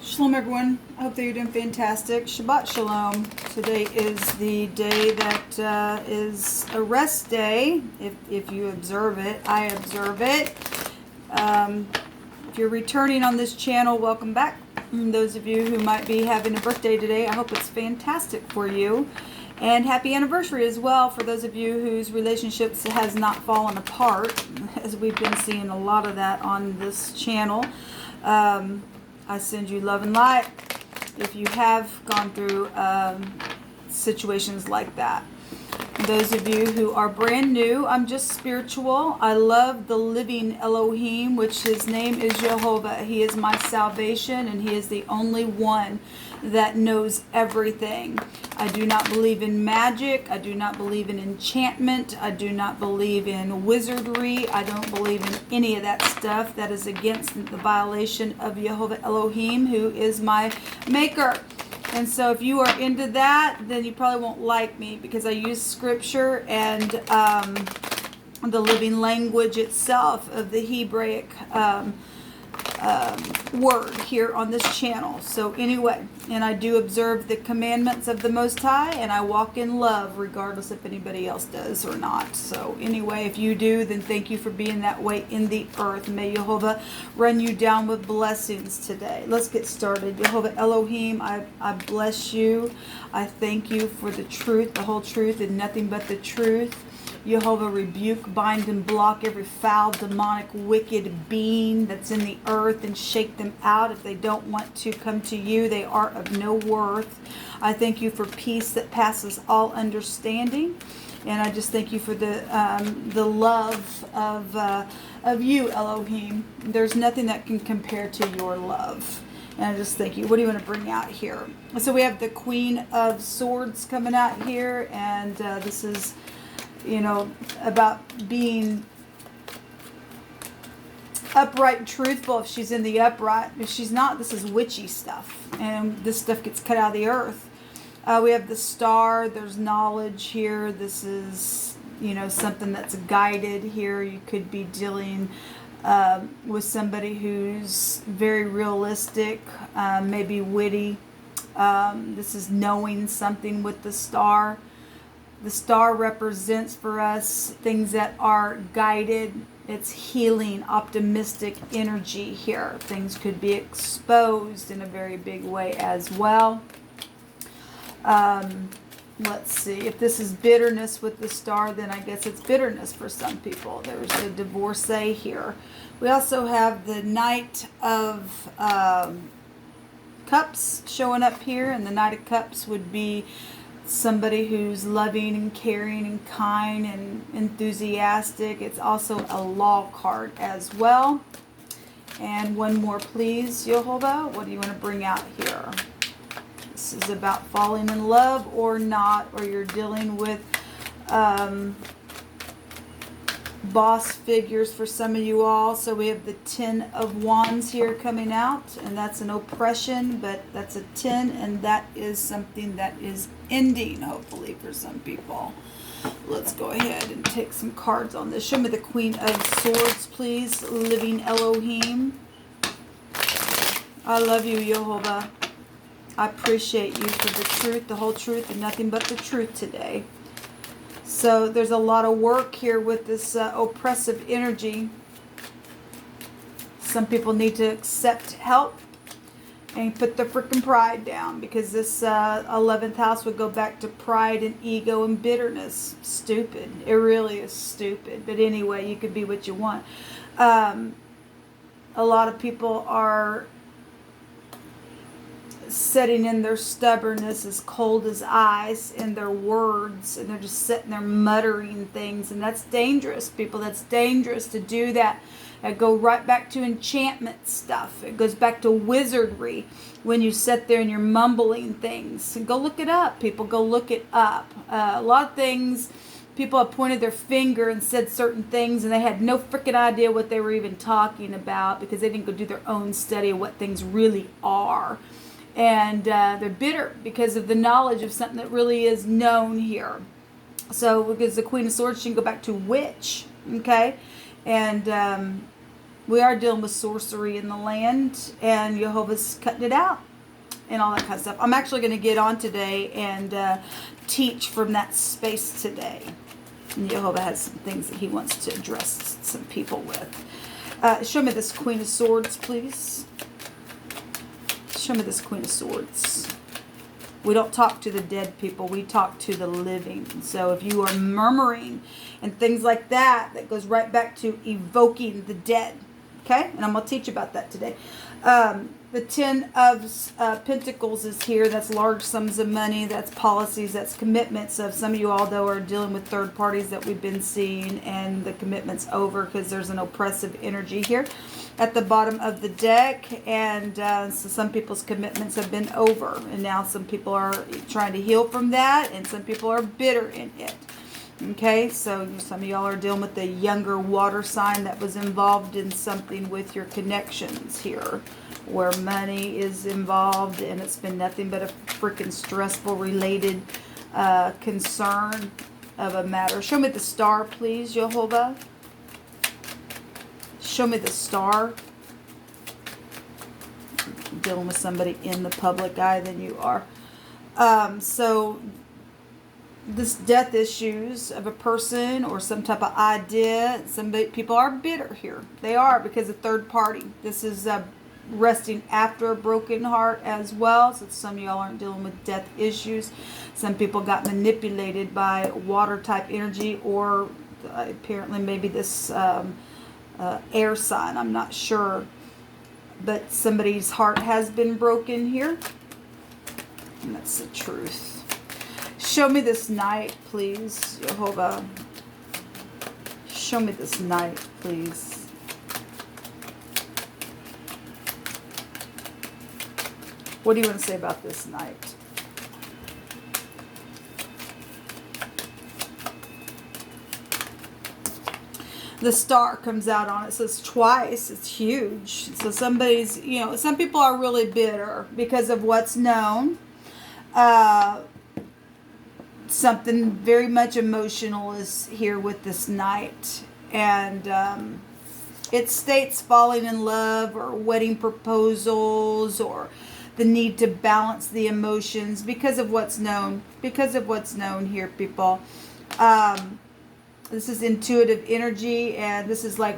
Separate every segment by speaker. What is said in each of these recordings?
Speaker 1: Shalom, everyone. I hope that you're doing fantastic. Shabbat Shalom. Today is the day that is a rest day. If you observe it, I observe it. If you're returning on this channel, welcome back. And those of you who might be having a birthday today, I hope it's fantastic for you. And happy anniversary as well for those of you whose relationships has not fallen apart, as we've been seeing a lot of that on this channel. I send you love and light if you have gone through situations like that. Those of you who are brand new, I'm just spiritual. I love the living Elohim, which his name is Jehovah. He is my salvation, and he is the only one that knows everything. I do not believe in magic. I do not believe in enchantment. I do not believe in wizardry. I don't believe in any of that stuff that is against the violation of Jehovah Elohim, who is my maker. And so if you are into that, then you probably won't like me, because I use scripture and the living language itself of the Hebraic word here on this channel. So anyway, and I do observe the commandments of the Most High, and I walk in love regardless if anybody else does or not. So anyway, if you do, then thank you for being that way in the earth. May Jehovah run you down with blessings today. Let's get started. Jehovah Elohim, I bless you. I thank you for the truth, the whole truth, and nothing but the truth. Jehovah, rebuke, bind, and block every foul, demonic, wicked being that's in the earth, and shake them out. If they don't want to come to you, they are of no worth. I thank you for peace that passes all understanding, and I just thank you for the love of you, Elohim. There's nothing that can compare to your love. And I just thank you. What do you want to bring out here? So we have the Queen of Swords coming out here, and this is, you know, about being upright and truthful if she's in the upright. If she's not, this is witchy stuff. And this stuff gets cut out of the earth. We have the star. There's knowledge here. This is, you know, something that's guided here. You could be dealing with somebody who's very realistic, maybe witty. This is knowing something with the star. The star represents for us things that are guided. It's healing, optimistic energy here. Things could be exposed in a very big way as well. Let's see. If this is bitterness with the star, then I guess it's bitterness for some people. There's a divorcee here. We also have the Knight of Cups showing up here, and the Knight of Cups would be somebody who's loving and caring and kind and enthusiastic. It's also a law card as well. And one more, please, Jehovah. What do you want to bring out here? This is about falling in love or not, or you're dealing with boss figures for some of you all. So we have the 10 of Wands here coming out, and that's an oppression, but that's a 10, and that is something that is ending, hopefully, for some people. Let's go ahead and take some cards on this. Show me the Queen of Swords, please, living Elohim. I love you, Jehovah. I appreciate you for the truth, the whole truth, and nothing but the truth today. So there's a lot of work here with this oppressive energy. Some people need to accept help and put their freaking pride down, because this 11th house would go back to pride and ego and bitterness. Stupid. It really is stupid. But anyway, you can be what you want. A lot of people are setting in their stubbornness as cold as ice in their words, and they're just sitting there muttering things, and that's dangerous, people. That's dangerous to do that. I go right back to enchantment stuff. It goes back to wizardry when you sit there and you're mumbling things. And go look it up, people. Go look it up. A lot of things, people have pointed their finger and said certain things, and they had no freaking idea what they were even talking about, because they didn't go do their own study of what things really are. And they're bitter because of the knowledge of something that really is known here. So because the Queen of Swords, she can go back to witch, okay? And We are dealing with sorcery in the land, and Jehovah's cutting it out and all that kind of stuff. I'm actually going to get on today and teach from that space today. And Jehovah has some things that he wants to address some people with. Show me this Queen of Swords, please. Show me this Queen of Swords. We don't talk to the dead people. We talk to the living. So if you are murmuring and things like that, that goes right back to evoking the dead. Okay? And I'm going to teach about that today. The Ten of Pentacles is here. That's large sums of money. That's policies. That's commitments. So some of you all, though, are dealing with third parties that we've been seeing, and the commitment's over because there's an oppressive energy here at the bottom of the deck. And so some people's commitments have been over. And now some people are trying to heal from that, and some people are bitter in it. Okay, so some of y'all are dealing with the younger water sign that was involved in something with your connections here, where money is involved, and it's been nothing but a freaking stressful related concern of a matter. Show me the star, please, Jehovah. Show me the star. Dealing with somebody in the public eye than you are. So this death issues of a person or some type of idea. Some people are bitter here. They are, because of third party. This is resting after a broken heart as well. So some of y'all aren't dealing with death issues. Some people got manipulated by water type energy, or apparently maybe this air sign. I'm not sure. But somebody's heart has been broken here. And that's the truth. Show me this night, please, Jehovah. Show me this night, please. What do you want to say about this night? The star comes out on it. It says twice. It's huge. So somebody's, some people are really bitter because of what's known. Something very much emotional is here with this night. And it states falling in love or wedding proposals or the need to balance the emotions because of what's known. Because of what's known here, people. This is intuitive energy, and this is like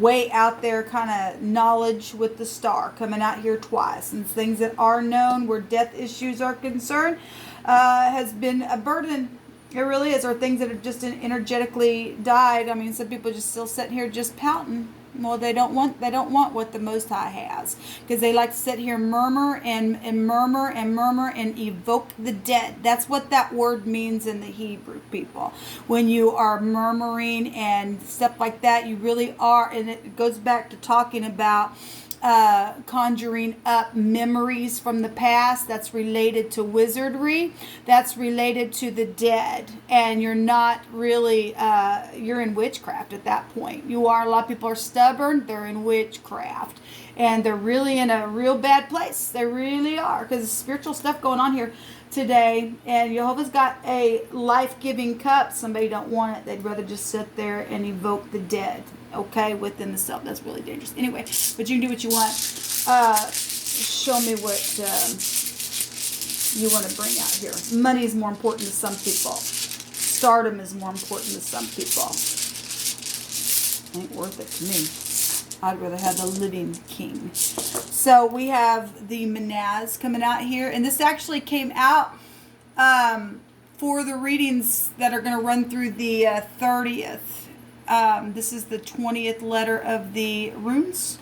Speaker 1: way out there kind of knowledge with the star coming out here twice. And things that are known where death issues are concerned has been a burden. It really is. Or things that have just energetically died. I mean, some people just still sitting here just pouting. Well, they don't want what the Most High has, because they like to sit here murmur and murmur and murmur and evoke the dead. That's what that word means in the Hebrew, people. When you are murmuring and stuff like that, you really are, and it goes back to talking about conjuring up memories from the past. That's related to wizardry. That's related to the dead. And you're not really, you're in witchcraft at that point. You are, a lot of people are stubborn. They're in witchcraft. And they're really in a real bad place. They really are. Because there's spiritual stuff going on here today. And Jehovah's got a life-giving cup. Somebody don't want it. They'd rather just sit there and evoke the dead. Okay, within the self. That's really dangerous. Anyway, but you can do what you want. Show me what you want to bring out here. Money is more important to some people. Stardom is more important to some people. Ain't worth it to me. I'd rather have the living king. So we have the Manaz coming out here. And this actually came out for the readings that are going to run through the 30th. This is the 20th letter of the runes.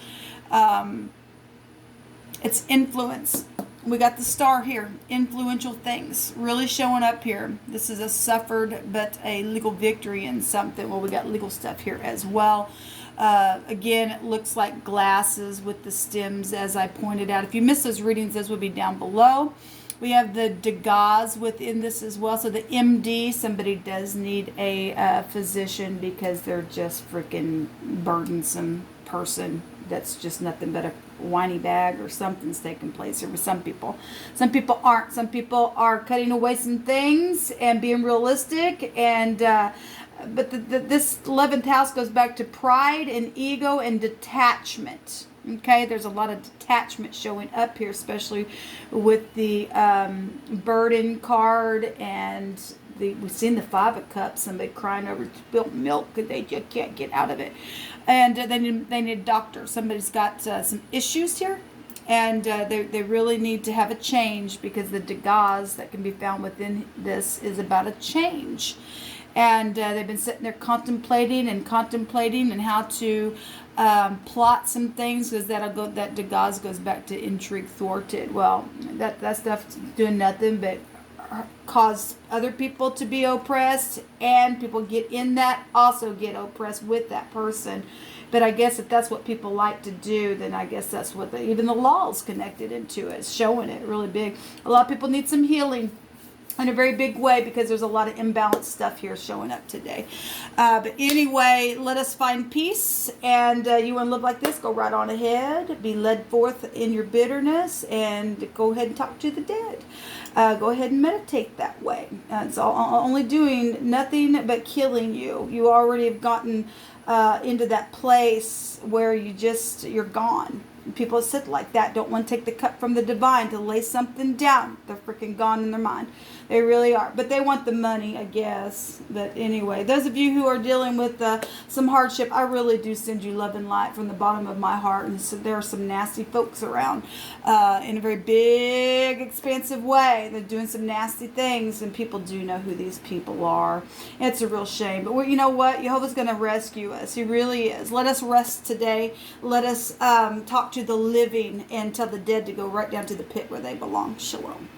Speaker 1: It's influence. We got the star here. Influential things really showing up here. This is a suffered but a legal victory in something. Well, we got legal stuff here as well. Again, it looks like glasses with the stems, as I pointed out. If you missed those readings, those will be down below. We have the Degas within this as well. So the MD, somebody does need a physician because they're just freaking burdensome person that's just nothing but a whiny bag, or something's taking place here with some people. Some people aren't. Some people are cutting away some things and being realistic and but this 11th house goes back to pride and ego and detachment. Okay, there's a lot of detachment showing up here, especially with the burden card, and we've seen the 5 of Cups, somebody crying over spilt milk because they just can't get out of it. And they need a doctor. Somebody's got some issues here, and they really need to have a change, because the degaz that can be found within this is about a change. And they've been sitting there contemplating and how to plot some things, because that degaz goes back to intrigue thwarted. Well, that stuff's doing nothing but cause other people to be oppressed, and people get in that also get oppressed with that person. But I guess if that's what people like to do, then I guess that's what even the law is connected into it, showing it really big. A lot of people need some healing in a very big way, because there's a lot of imbalanced stuff here showing up today. But anyway, let us find peace. And you want to live like this, go right on ahead. Be led forth in your bitterness, and go ahead and talk to the dead. Go ahead and meditate that way. It's only doing nothing but killing you. You already have gotten into that place where you're gone. People sit like that, don't want to take the cup from the divine to lay something down. They're freaking gone in their mind. They really are. But they want the money, I guess. But anyway, those of you who are dealing with some hardship, I really do send you love and light from the bottom of my heart. And so there are some nasty folks around in a very big, expansive way. They're doing some nasty things, and people do know who these people are. It's a real shame. But you know what? Jehovah's going to rescue us. He really is. Let us rest today. Let us talk to the living and tell the dead to go right down to the pit where they belong. Shalom.